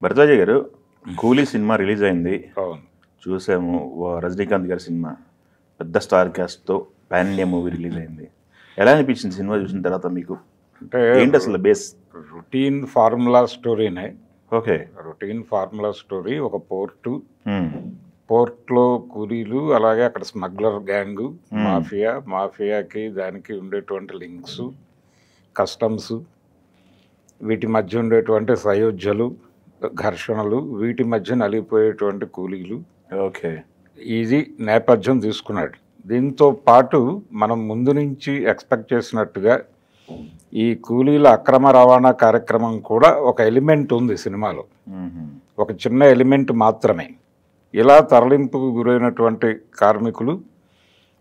భరద్వాజ గారు కూలీ cinema release అయింది, అవును. చూసాము. రజనీకాంత్ గారి సినిమా పెద్ద స్టార్ క్యాస్ట్తో పాన్ ఇండియా మూవీ రిలీజ్ అయింది. ఎలా అనిపించింది సినిమా చూసిన తర్వాత మీకు? అంటే ఏంటి అసలు బేస్? రొటీన్ ఫార్ములా స్టోరీనే. ఓకే. Routine formula story. ఒక పోర్ట్లో కూలీలు, అలాగే అక్కడ స్మగ్లర్ గ్యాంగు, మాఫియాకి దానికి ఉండేటువంటి లింక్స్, కస్టమ్స్, వీటి మధ్య ఉండేటువంటి సయోధ్యలు, ఘర్షణలు, వీటి మధ్య నలిగిపోయేటువంటి కూలీలు. ఓకే. ఇది నేపథ్యం తీసుకున్నాడు. దీంతో పాటు మనం ముందు నుంచి ఎక్స్పెక్ట్ చేసినట్టుగా ఈ కూలీల అక్రమ రవాణా కార్యక్రమం కూడా ఒక ఎలిమెంట్ ఉంది సినిమాలో. ఒక చిన్న ఎలిమెంట్ మాత్రమే. ఇలా తరలింపుకు గురైనటువంటి కార్మికులు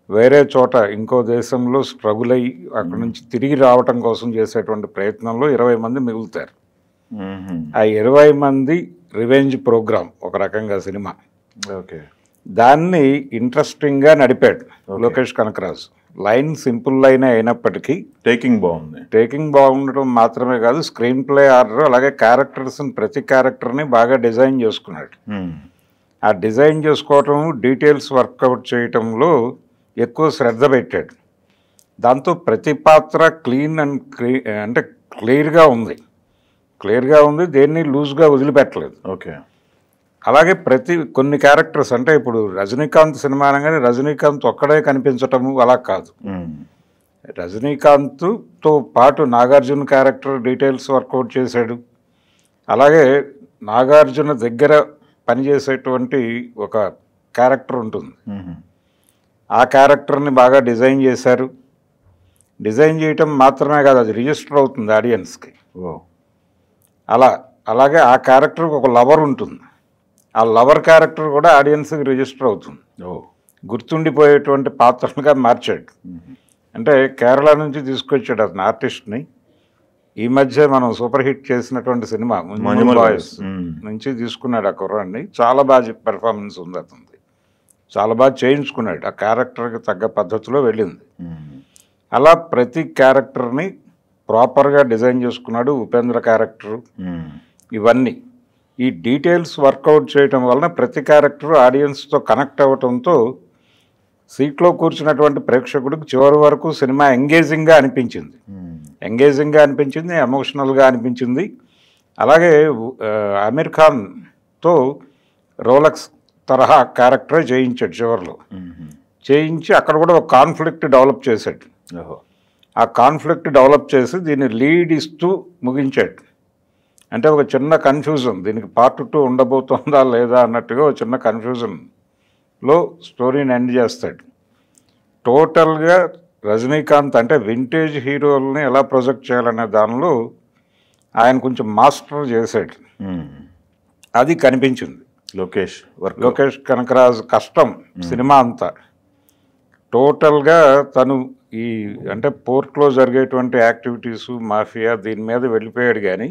వేరే చోట ఇంకో దేశంలో స్ట్రగుల్ అయ్యి అక్కడి నుంచి తిరిగి రావటం కోసం చేసేటువంటి ప్రయత్నంలో 20 మంది మిగులుతారు. ఆ 20 మంది రివెంజ్ ప్రోగ్రామ్ ఒక రకంగా సినిమా. ఓకే. దాన్ని ఇంట్రెస్టింగ్గా నడిపాడు Lokesh Kanagaraj. Line simple line అయినప్పటికీ టేకింగ్ బాగుంది. టేకింగ్ బాగుండటం మాత్రమే కాదు, స్క్రీన్ ప్లే ఆర్డర్, అలాగే క్యారెక్టర్స్ని, ప్రతి క్యారెక్టర్ని బాగా డిజైన్ చేసుకున్నాడు. ఆ డిజైన్ చేసుకోవటం, డీటెయిల్స్ వర్కౌట్ చేయటంలో ఎక్కువ శ్రద్ధ పెట్టాడు. దాంతో ప్రతి పాత్ర అంటే క్లియర్గా ఉంది. దేన్ని లూజ్గా వదిలిపెట్టలేదు. ఓకే. అలాగే కొన్ని క్యారెక్టర్స్, అంటే ఇప్పుడు రజనీకాంత్ సినిమా అనగానే రజనీకాంత్ ఒక్కడే కనిపించటము అలా కాదు. రజనీకాంత్తో పాటు నాగార్జున క్యారెక్టర్ డీటెయిల్స్ వర్కౌట్ చేశాడు. అలాగే నాగార్జున దగ్గర పనిచేసేటువంటి ఒక క్యారెక్టర్ ఉంటుంది. ఆ క్యారెక్టర్ని బాగా డిజైన్ చేశారు. డిజైన్ చేయటం మాత్రమే కాదు, అది రిజిస్టర్ అవుతుంది ఆడియన్స్కి. అలాగే ఆ క్యారెక్టర్కి ఒక లవర్ ఉంటుంది. ఆ లవర్ క్యారెక్టర్ కూడా ఆడియన్స్కి రిజిస్టర్ అవుతుంది. గుర్తుండిపోయేటువంటి పాత్రలుగా మార్చాడు. అంటే కేరళ నుంచి తీసుకొచ్చాడు అతను ఆర్టిస్ట్ని. ఈ మధ్య మనం సూపర్ హిట్ చేసినటువంటి సినిమా మంజుమల్ బాయ్స్ నుంచి తీసుకున్నాడు ఆ కుర్రాన్ని. చాలా బాగా పెర్ఫార్మెన్స్ ఉంది అతనిది. చాలా బాగా చేయించుకున్నాడు. ఆ క్యారెక్టర్కి తగ్గ పద్ధతిలో వెళ్ళింది. అలా ప్రతి క్యారెక్టర్ని ప్రాపర్గా డిజైన్ చేసుకున్నాడు. ఉపేంద్ర క్యారెక్టరు, ఇవన్నీ ఈ డీటెయిల్స్ వర్కౌట్ చేయటం వలన ప్రతి క్యారెక్టర్ ఆడియన్స్తో కనెక్ట్ అవ్వటంతో సీట్లో కూర్చున్నటువంటి ప్రేక్షకుడికి చివరి వరకు సినిమా ఎంగేజింగ్గా అనిపించింది, ఎమోషనల్గా అనిపించింది. అలాగే ఆమిర్ ఖాన్తో రోలక్స్ తరహా క్యారెక్టరే చేయించాడు చివరిలో. చేయించి అక్కడ కూడా ఒక కాన్ఫ్లిక్ట్ డెవలప్ చేశాడు. ఆ కాన్ఫ్లిక్ట్ డెవలప్ చేసి దీన్ని లీడ్ ఇస్తూ ముగించాడు. అంటే ఒక చిన్న కన్ఫ్యూజన్, దీనికి పార్ట్ 2 ఉండబోతుందా లేదా అన్నట్టుగా ఒక చిన్న కన్ఫ్యూజన్లో స్టోరీని ఎండ్ చేస్తాడు. టోటల్గా రజనీకాంత్ అంటే వింటేజ్ హీరోలని ఎలా ప్రొజెక్ట్ చేయాలనే దానిలో ఆయన కొంచెం మాస్టర్ చేశాడు. అది కనిపించింది. లోకేష్ కనకరాజు కష్టం సినిమా అంతా. టోటల్గా తను అంటే పోర్ట్లో జరిగేటువంటి యాక్టివిటీసు, మాఫియా, దీని మీద వెళ్ళిపోయాడు. కానీ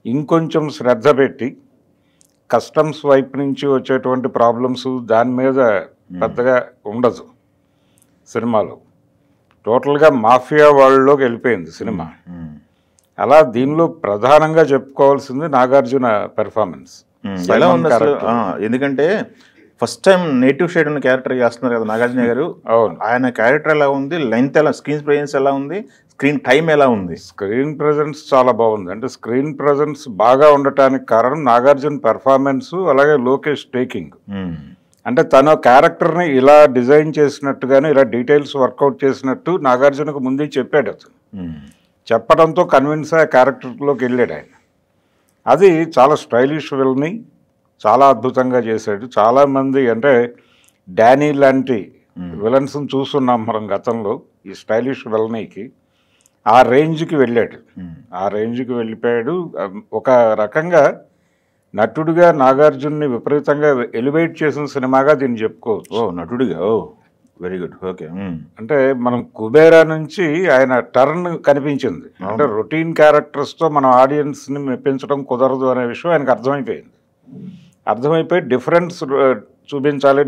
ఇంకొంచెం శ్రద్ధ పెట్టి కస్టమ్స్ వైపు నుంచి వచ్చేటువంటి ప్రాబ్లమ్స్ దాని మీద పెద్దగా ఉండదు సినిమాలో. టోటల్గా మాఫియా వరల్డ్లోకి వెళ్ళిపోయింది సినిమా. అలా దీనిలో ప్రధానంగా చెప్పుకోవాల్సింది నాగార్జున పెర్ఫార్మెన్స్. ఎలా ఉంది అసలు? ఎందుకంటే ఫస్ట్ టైం నేటివ్ షేడ్ ఉన్న క్యారెక్టర్ చేస్తున్నారు కదా నాగార్జున గారు. ఆయన క్యారెక్టర్ ఎలా ఉంది, లెంత్ ఎలా, స్క్రీన్ ప్రెజెన్స్ ఎలా ఉంది, స్క్రీన్ టైం ఎలా ఉంది? స్క్రీన్ ప్రెజెన్స్ చాలా బాగుంది. అంటే స్క్రీన్ ప్రెజెన్స్ బాగా ఉండటానికి కారణం నాగార్జున పెర్ఫార్మెన్స్, అలాగే లోకేష్ టేకింగ్. అంటే తన క్యారెక్టర్ని ఇలా డిజైన్ చేసినట్టుగానే, ఇలా డీటెయిల్స్ వర్కౌట్ చేసినట్టు నాగార్జునకు ముందే చెప్పాడు అతను. చెప్పడంతో కన్విన్స్ ఆ క్యారెక్టర్లోకి వెళ్ళాడు ఆయన. అది చాలా స్టైలిష్ విల్ని చాలా అద్భుతంగా చేశాడు. చాలామంది అంటే డానీ లాంటి విలన్స్ని చూస్తున్నాం మనం గతంలో. ఈ స్టైలిష్ విలనీకి ఆ రేంజ్కి వెళ్ళాడు. ఆ రేంజ్కి వెళ్ళిపోయాడు. ఒక రకంగా నటుడిగా నాగార్జున్ని విపరీతంగా ఎలివేట్ చేసిన సినిమాగా దీన్ని చెప్పుకోవచ్చు. నటుడిగా వెరీ గుడ్. ఓకే. అంటే మనం కుబేరా నుంచి ఆయన టర్న్ కనిపించింది. అంటే రొటీన్ క్యారెక్టర్స్తో మనం ఆడియన్స్ని మెప్పించడం కుదరదు అనే విషయం ఆయనకు అర్థమైపోయి డిఫరెన్స్ చూపించాలి,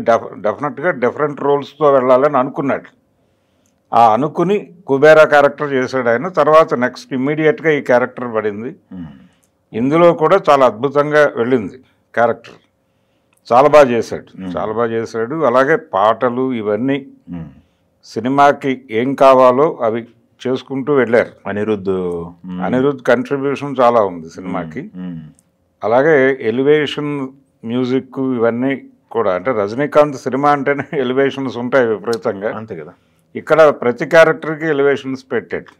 డెఫినెట్గా డిఫరెంట్ రోల్స్తో వెళ్ళాలని అనుకున్నాడు. ఆ అనుకుని కుబేరా క్యారెక్టర్ చేశాడు ఆయన. తర్వాత నెక్స్ట్ ఇమ్మీడియట్గా ఈ క్యారెక్టర్ పడింది. ఇందులో కూడా చాలా అద్భుతంగా వెళ్ళింది క్యారెక్టర్. చాలా బాగా చేశాడు, చాలా బాగా చేశాడు. అలాగే పాటలు ఇవన్నీ సినిమాకి ఏం కావాలో అవి చేసుకుంటూ వెళ్ళారు. అనిరుద్ధ్ కంట్రిబ్యూషన్ చాలా ఉంది సినిమాకి. అలాగే ఎలివేషన్, మ్యూజిక్ ఇవన్నీ కూడా, అంటే రజనీకాంత్ సినిమా అంటేనే ఎలివేషన్స్ ఉంటాయి విపరీతంగా, అంతే కదా. ఇక్కడ ప్రతి క్యారెక్టర్కి ఎలివేషన్స్ పెట్టాడు.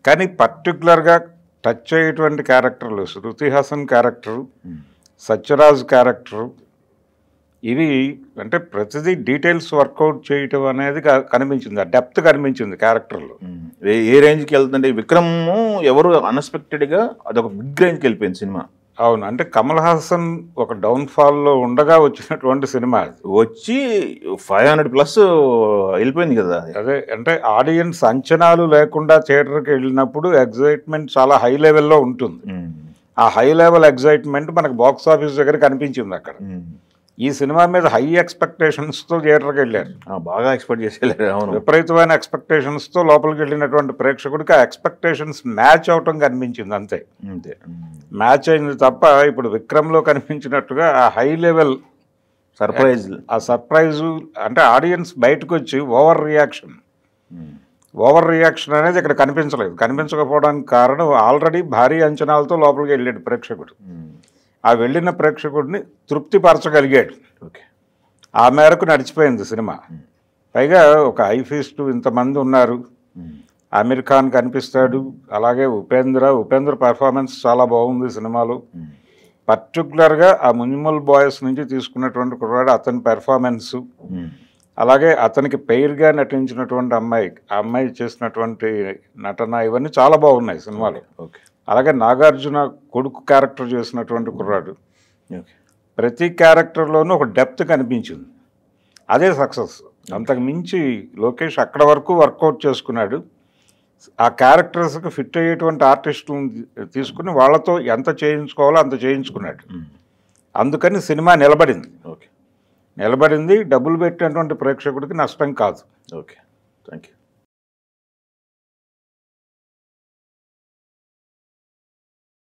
కానీ పర్టికులర్గా టచ్ అయ్యేటువంటి క్యారెక్టర్లు శృతి హాసన్ క్యారెక్టరు, సత్యరాజ్ క్యారెక్టరు, ఇవి అంటే ప్రతిదీ డీటెయిల్స్ వర్కౌట్ చేయటం అనేది కనిపించింది, ఆ డెప్త్ కనిపించింది క్యారెక్టర్లో. ఏ రేంజ్కి వెళ్తుందంటే విక్రమ్ ఎవరు అన్ఎక్స్పెక్టెడ్గా అదొక బిగ్ రేంజ్కి వెళ్ళిపోయింది సినిమా. అవును, అంటే కమల్ హాసన్ ఒక డౌన్ఫాల్లో ఉండగా వచ్చినటువంటి సినిమా అది. వచ్చి 500+ వెళ్ళిపోయింది కదా. అదే, అంటే ఆడియన్స్ అంచనాలు లేకుండా థియేటర్కి వెళ్ళినప్పుడు ఎగ్జైట్మెంట్ చాలా హై లెవెల్లో ఉంటుంది. ఆ హై లెవెల్ ఎగ్జైట్మెంట్ మనకు బాక్స్ ఆఫీస్ దగ్గర కనిపించింది అక్కడ. ఈ సినిమా మీద హై ఎక్స్పెక్టేషన్స్తో థియేటర్కి వెళ్ళారు, బాగా ఎక్స్పెక్ట్ చేసి వెళ్ళారు. అవును, విపరీతమైన ఎక్స్పెక్టేషన్స్తో లోపలికి వెళ్ళినటువంటి ప్రేక్షకుడికి ఆ ఎక్స్పెక్టేషన్స్ మ్యాచ్ అవటం కనిపించింది, అంతే. మ్యాచ్ అయింది తప్ప ఇప్పుడు విక్రమ్లో కనిపించినట్టుగా ఆ హై లెవెల్ ఆ సర్ప్రైజు, అంటే ఆడియన్స్ బయటకు వచ్చి ఓవర్ రియాక్షన్ అనేది ఇక్కడ కనిపించలేదు. కనిపించకపోవడానికి కారణం ఆల్రెడీ భారీ అంచనాలతో లోపలికి వెళ్ళాడు ప్రేక్షకుడు. ఆ వెళ్ళిన ప్రేక్షకుడిని తృప్తిపరచగలిగాడు. ఆ మేరకు నడిచిపోయింది సినిమా. పైగా ఒక ఐఫీస్ట్ ఇంతమంది ఉన్నారు, ఆమిర్ ఖాన్ కనిపిస్తాడు, అలాగే ఉపేంద్ర పెర్ఫార్మెన్స్ చాలా బాగుంది సినిమాలో. పర్టికులర్గా ఆ మున్సిపల్ బాయ్స్ నుంచి తీసుకున్నటువంటి కుర్రాడు, అతని పెర్ఫార్మెన్సు, అలాగే అతనికి పెయిర్గా నటించినటువంటి అమ్మాయి, ఆ అమ్మాయి చేసినటువంటి నటన, ఇవన్నీ చాలా బాగున్నాయి సినిమాలో. అలాగే నాగార్జున కొడుకు క్యారెక్టర్ చేసినటువంటి కుర్రాడు, ప్రతి క్యారెక్టర్లోనూ ఒక డెప్త్ కనిపించింది, అదే సక్సెస్. అంతకు మించి లోకేష్ అక్కడ వరకు వర్కౌట్ చేసుకున్నాడు. ఆ క్యారెక్టర్స్కి ఫిట్ అయ్యేటువంటి ఆర్టిస్టులను తీసుకుని వాళ్ళతో ఎంత చేయించుకోవాలో అంత చేయించుకున్నాడు. అందుకని సినిమా నిలబడింది. డబ్బులు పెట్టినటువంటి ప్రేక్షకుడికి నష్టం కాదు. Okay, thank you.